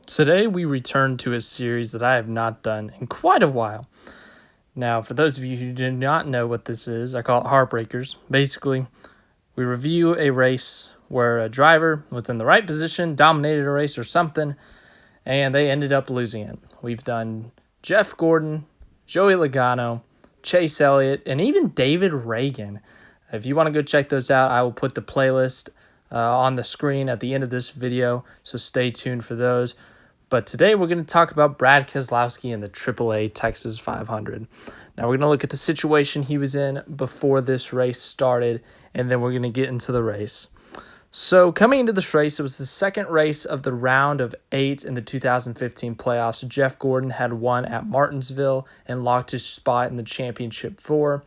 Today we return to a series that I have not done in quite a while. Now, for those of you who do not know what this is, I call it Heartbreakers. Basically, we review a race where a driver was in the right position, dominated a race or something, and they ended up losing it. We've done Jeff Gordon, Joey Logano, Chase Elliott, and even David Reagan. If you want to go check those out, I will put the playlist on the screen at the end of this video, so stay tuned for those. But today we're going to talk about Brad Keselowski and the AAA Texas 500. Now we're going to look at the situation he was in before this race started, and then we're going to get into the race. So coming into this race, it was the second race of the round of 8 in the 2015 playoffs. Jeff Gordon had won at Martinsville and locked his spot in the championship 4.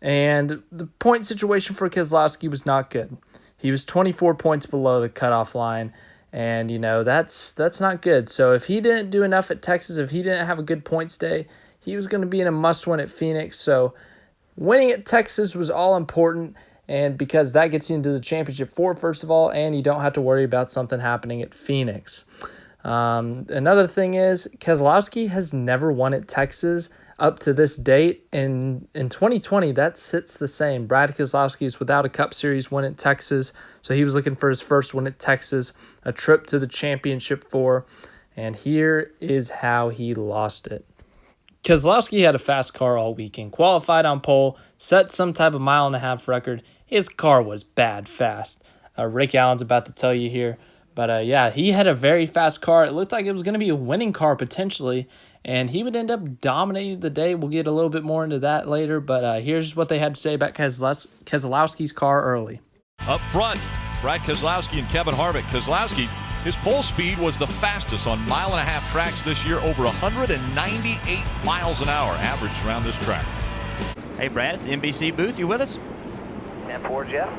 And the point situation for Keselowski was not good. He was 24 points below the cutoff line, and, that's not good. So if he didn't do enough at Texas, if he didn't have a good points day, he was going to be in a must-win at Phoenix. So winning at Texas was all important, and because that gets you into the championship 4, first of all, and you don't have to worry about something happening at Phoenix. Another thing is Keselowski has never won at Texas up to this date, and in 2020, that sits the same. Brad Keselowski is without a Cup Series win at Texas, so he was looking for his first win at Texas, a trip to the championship 4, and here is how he lost it. Keselowski had a fast car all weekend, qualified on pole, set some type of mile-and-a-half record. His car was bad fast. Rick Allen's about to tell you here. But he had a very fast car. It looked like it was going to be a winning car potentially, and he would end up dominating the day. We'll get a little bit more into that later, but here's what they had to say about Keselowski's car early. Up front, Brad Keselowski and Kevin Harvick. Keselowski, his pole speed was the fastest on mile-and-a-half tracks this year, over 198 miles an hour average around this track. Hey, Brad, it's the NBC booth. You with us? 10-4, Jeff.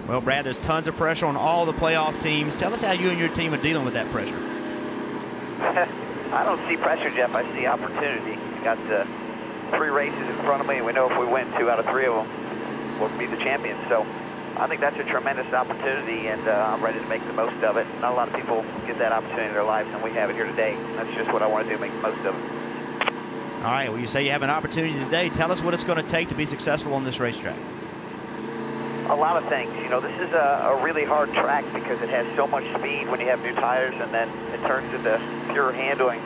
Well, Brad, there's tons of pressure on all the playoff teams. Tell us how you and your team are dealing with that pressure. I don't see pressure, Jeff. I see opportunity. We've got 3 races in front of me, and we know if we win 2 out of 3 of them, we'll be the champions. So I think that's a tremendous opportunity, and I'm ready to make the most of it. Not a lot of people get that opportunity in their lives, and we have it here today. That's just what I want to do, make the most of it. All right, well, you say you have an opportunity today. Tell us what it's going to take to be successful on this racetrack. A lot of things. This is a really hard track because it has so much speed when you have new tires, and then it turns into pure handling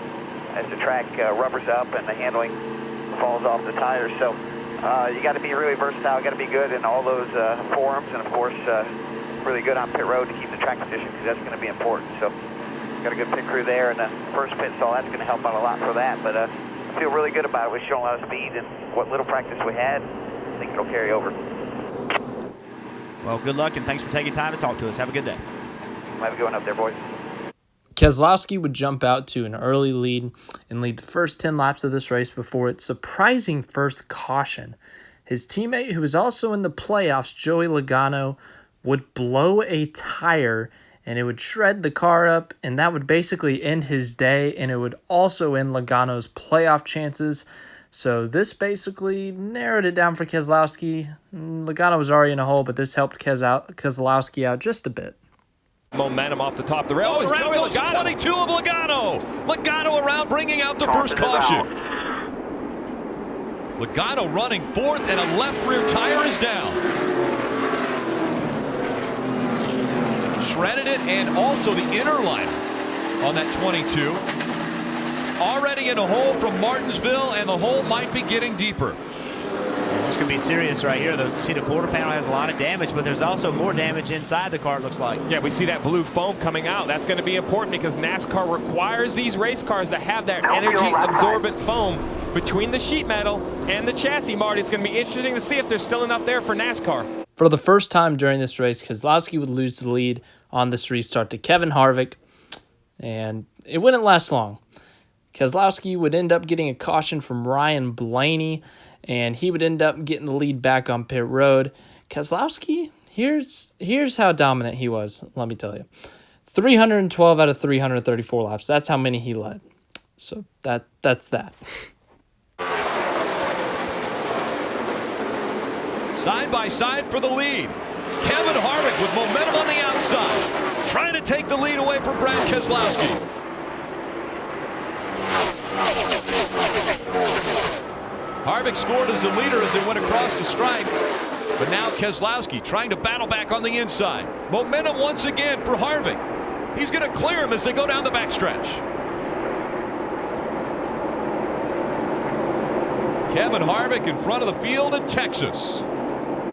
as the track rubbers up and the handling falls off the tires. So you got to be really versatile, got to be good in all those forums, and of course really good on pit road to keep the track position, because that's going to be important. So got a good pit crew there, and the first pit stall, that's going to help out a lot for that. But I feel really good about it. We've shown a lot of speed, and what little practice we had, I think it'll carry over. Well, good luck, and thanks for taking time to talk to us. Have a good day. Have a good one up there, boys. Keselowski would jump out to an early lead and lead the first 10 laps of this race before its surprising first caution. His teammate, who was also in the playoffs, Joey Logano, would blow a tire, and it would shred the car up, and that would basically end his day, and it would also end Logano's playoff chances. So this basically narrowed it down for Keselowski. Logano was already in a hole, but this helped Keselowski out just a bit. Momentum off the top of the rail. Oh, around goes 22 of Logano. Logano around, bringing out the first caution. Logano running fourth, and a left rear tire is down. Shredded it, and also the inner liner on that 22. Already in a hole from Martinsville, and the hole might be getting deeper. This could be serious right here. See, the quarter panel has a lot of damage, but there's also more damage inside the car, it looks like. Yeah, we see that blue foam coming out. That's going to be important because NASCAR requires these race cars to have that energy-absorbent foam between the sheet metal and the chassis, Marty. It's going to be interesting to see if there's still enough there for NASCAR. For the first time during this race, Keselowski would lose the lead on this restart to Kevin Harvick, and it wouldn't last long. Keselowski would end up getting a caution from Ryan Blaney, and he would end up getting the lead back on pit road. Keselowski, here's how dominant he was, let me tell you. 312 out of 334 laps. That's how many he led. So that's that. Side by side for the lead. Kevin Harvick with momentum on the outside. trying to take the lead away from Brad Keselowski. Harvick scored as the leader as they went across the stripe. But now Keselowski trying to battle back on the inside. Momentum once again for Harvick. He's going to clear him as they go down the backstretch. Kevin Harvick in front of the field in Texas.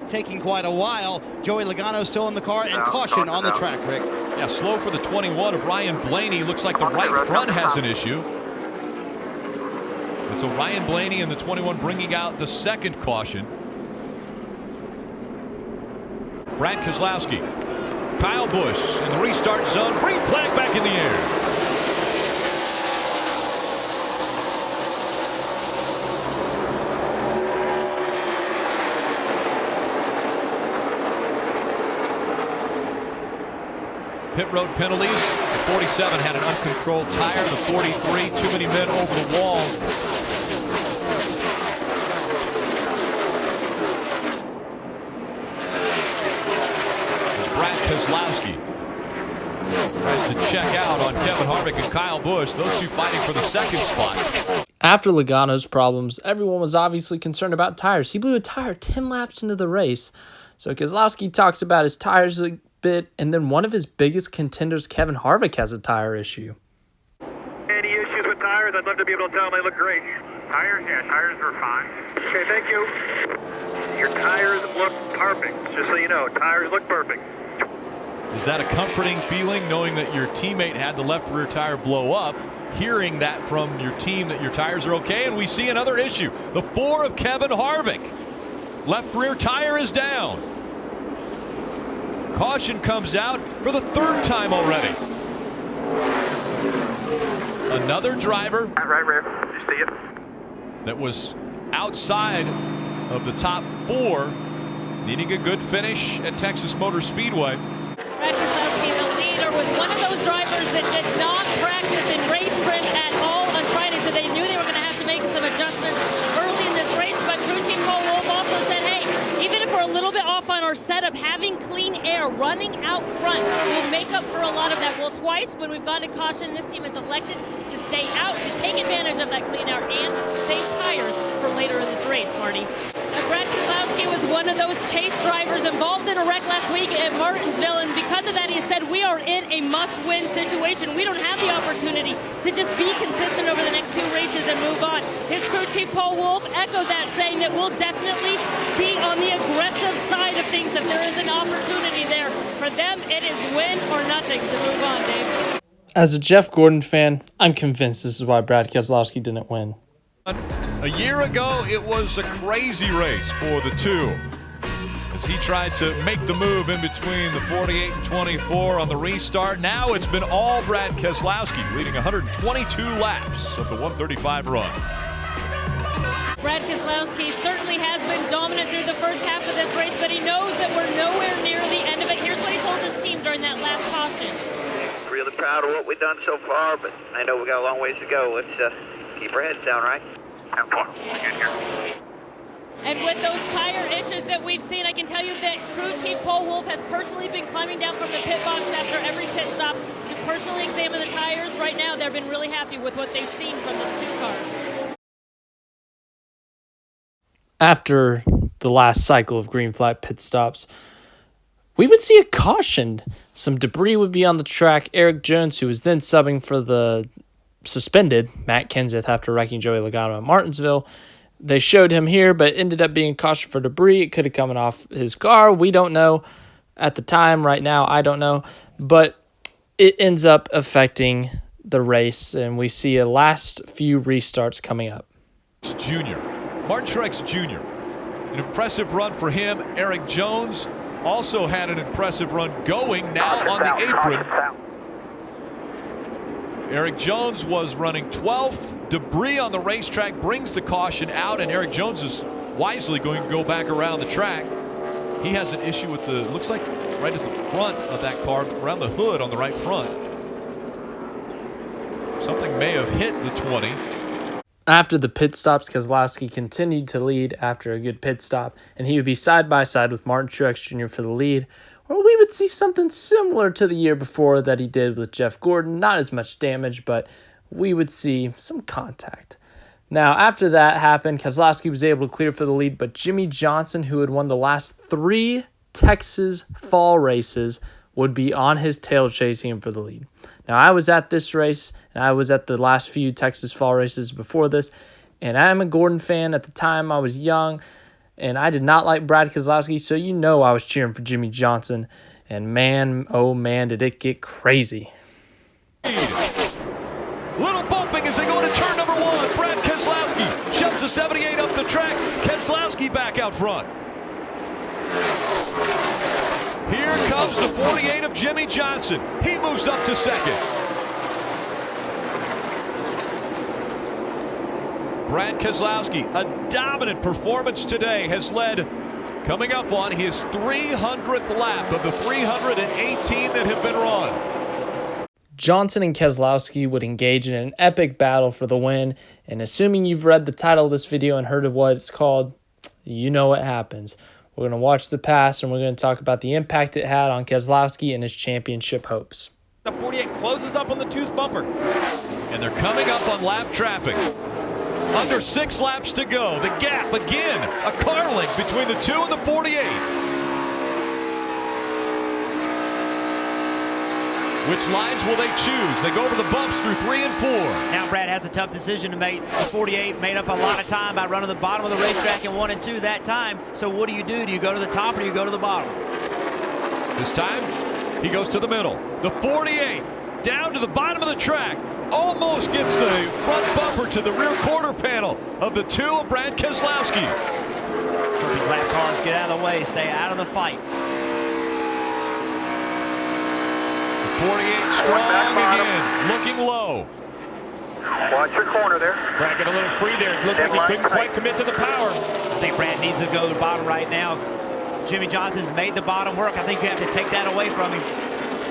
Taking quite a while. Joey Logano still in the car, and caution on the track, Rick. Yeah, slow for the 21 of Ryan Blaney. Looks like the right front has an issue. And so Ryan Blaney and the 21 bringing out the second caution. Brad Keselowski, Kyle Busch in the restart zone. Green flag back in the air. Pit road penalties. The 47 had an uncontrolled tire. The 43, too many men over the wall. Brad Keselowski tries to check out on Kevin Harvick and Kyle Busch. Those two fighting for the second spot. After Logano's problems, everyone was obviously concerned about tires. He blew a tire 10 laps into the race. So Keselowski talks about his tires a bit, and then one of his biggest contenders, Kevin Harvick, has a tire issue. Any issues with tires? I'd love to be able to tell them they look great. Tires? Yeah, tires are fine. Okay, thank you. Your tires look perfect. Just so you know, tires look perfect. Is that a comforting feeling, knowing that your teammate had the left rear tire blow up, hearing that from your team that your tires are okay? And we see another issue. The 4 of Kevin Harvick. Left rear tire is down. Caution comes out for the 3rd time already. Another driver Right rear. You see it? that was outside of the top 4, needing a good finish at Texas Motor Speedway. Brad Keselowski, the leader, was one of those drivers that did not practice in race trim at all on Friday, so they knew they were going to have to make some adjustments early in this race. But crew chief Paul Wolf also said, hey, even if we're a little bit off on our setup, having clean air running out front will make up for a lot of that. Well, twice when we've gone to caution, this team has elected to stay out to take advantage of that clean air and save tires for later in this race, Marty. And Brad Keselowski was one of those chase drivers involved in a wreck last week at Martinsville, and because of that, he said, we are in a must-win situation. We don't have the opportunity to just be consistent over the next 2 races and move on. His crew chief, Paul Wolf, echoed that, saying that we'll definitely be on the aggressive side of things if there is an opportunity there. For them, it is win or nothing to move on, Dave. As a Jeff Gordon fan, I'm convinced this is why Brad Keselowski didn't win. A year ago, it was a crazy race for the 2 as he tried to make the move in between the 48 and 24 on the restart. Now it's been all Brad Keselowski, leading 122 laps of the 135 run. Brad Keselowski certainly has been dominant through the first half of this race, but he knows that we're nowhere near the end of it. Here's what he told his team during that last caution. Really proud of what we've done so far, but I know we got a long ways to go. Let's keep our heads down, right? Have fun. Get here. And with those tire issues that we've seen, I can tell you that crew chief Paul Wolf has personally been climbing down from the pit box after every pit stop to personally examine the tires. Right now, they've been really happy with what they've seen from this 2 car. After the last cycle of green flag pit stops, we would see a caution. Some debris would be on the track. Eric Jones, who was then subbing for the suspended Matt Kenseth after wrecking Joey Logano at Martinsville. They showed him here, but ended up being cautioned for debris. It could have come off his car. We don't know at the time. Right now, I don't know. But it ends up affecting the race, and we see a last few restarts coming up. Jr. Martin Truex Jr. An impressive run for him. Eric Jones also had an impressive run going now on the apron. Eric Jones was running 12th. Debris on the racetrack brings the caution out, and Eric Jones is wisely going to go back around the track. He has an issue with the, looks like right at the front of that car, around the hood on the right front. Something may have hit the 20. After the pit stops, Keselowski continued to lead after a good pit stop, and he would be side by side with Martin Truex Jr. for the lead, or we would see something similar to the year before that he did with Jeff Gordon. Not as much damage, but we would see some contact. Now, after that happened, Keselowski was able to clear for the lead, but Jimmie Johnson, who had won the last 3 Texas fall races, would be on his tail chasing him for the lead. Now, I was at this race, and I was at the last few Texas fall races before this, and I'm a Gordon fan. At the time, I was young, and I did not like Brad Keselowski, so you know I was cheering for Jimmie Johnson, and man, oh man, did it get crazy. Little bumping as they go into turn number 1. Brad Keselowski shoves the 78 up the track. Keselowski back out front. Here comes the 48 of Jimmie Johnson. He moves up to second. Brad Keselowski, a dominant performance today, has led coming up on his 300th lap of the 318 that have been run. Johnson and Keselowski would engage in an epic battle for the win, and assuming you've read the title of this video and heard of what it's called, you know what happens. We're going to watch the pass, and we're going to talk about the impact it had on Keselowski and his championship hopes. The 48 closes up on the 2's bumper. And they're coming up on lap traffic. Under 6 laps to go. The gap, again, a car link between the 2 and the 48. Which lines will they choose? They go over the bumps through 3 and 4. Now Brad has a tough decision to make. The 48 made up a lot of time by running the bottom of the racetrack in 1 and 2 that time. So what do? Do you go to the top or do you go to the bottom? This time, he goes to the middle. The 48 down to the bottom of the track. Almost gets the front bumper to the rear quarter panel of the 2 of Brad Keselowski. So these lap cars get out of the way, stay out of the fight. 48 strong again, looking low. Watch your corner there. Brad got a little free there. It looked like he couldn't quite commit to the power. I think Brad needs to go to the bottom right now. Jimmie Johnson's made the bottom work. I think you have to take that away from him.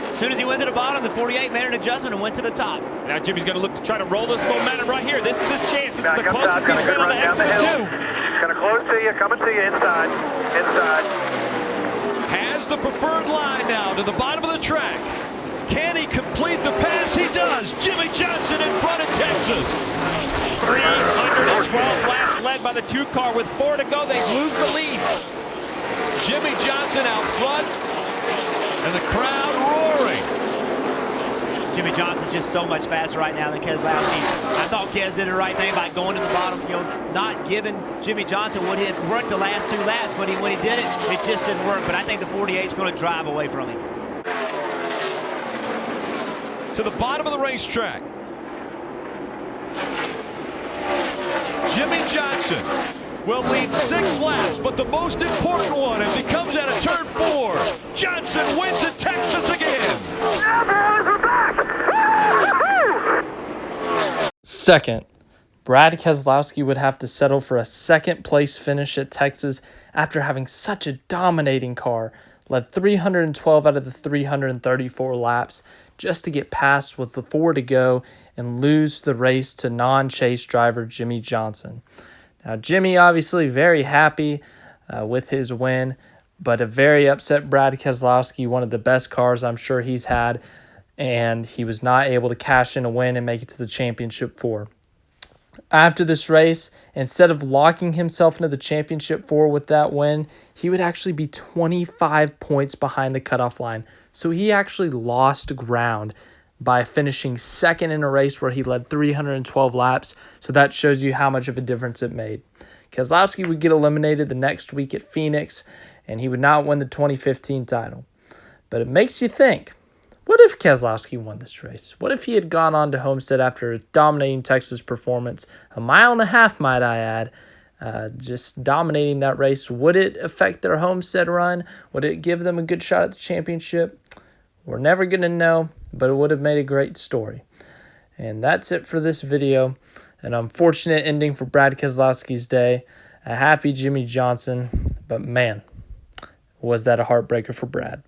As soon as he went to the bottom, the 48 made an adjustment and went to the top. Now Jimmy's going to look to try to roll this momentum right here. This is his chance. This is the Back up closest top, he's been on the exit of 2. Gonna close to you, coming to you inside. Inside. Has the preferred line now to the bottom of the track. Can he complete the pass? He does. Jimmie Johnson in front of Texas. 312 laps led by the 2 car. With 4 to go, they lose the lead. Jimmie Johnson out front, and the crowd roaring. Jimmie Johnson's just so much faster right now than Keselowski. I thought Kes did the right thing by going to the bottom, not giving Jimmie Johnson what had worked the last 2 laps, but when he did it, it just didn't work. But I think the 48 is going to drive away from him. To the bottom of the racetrack. Jimmie Johnson will lead 6 laps, but the most important one as he comes out of turn 4. Johnson wins at Texas again. Second, Brad Keselowski would have to settle for a second-place finish at Texas after having such a dominating car, led 312 out of the 334 laps just to get past with the 4 to go and lose the race to non-chase driver Jimmie Johnson. Now, Jimmie obviously very happy with his win, but a very upset Brad Keselowski, one of the best cars I'm sure he's had, and he was not able to cash in a win and make it to the championship 4. After this race, instead of locking himself into the championship 4 with that win, he would actually be 25 points behind the cutoff line. So he actually lost ground by finishing second in a race where he led 312 laps. So that shows you how much of a difference it made. Keselowski would get eliminated the next week at Phoenix, and he would not win the 2015 title. But it makes you think, what if Keselowski won this race? What if he had gone on to Homestead after a dominating Texas performance, a mile and a half, might I add, just dominating that race? Would it affect their Homestead run? Would it give them a good shot at the championship? We're never going to know, but it would have made a great story. And that's it for this video. An unfortunate ending for Brad Keselowski's day. A happy Jimmie Johnson, but man, was that a heartbreaker for Brad.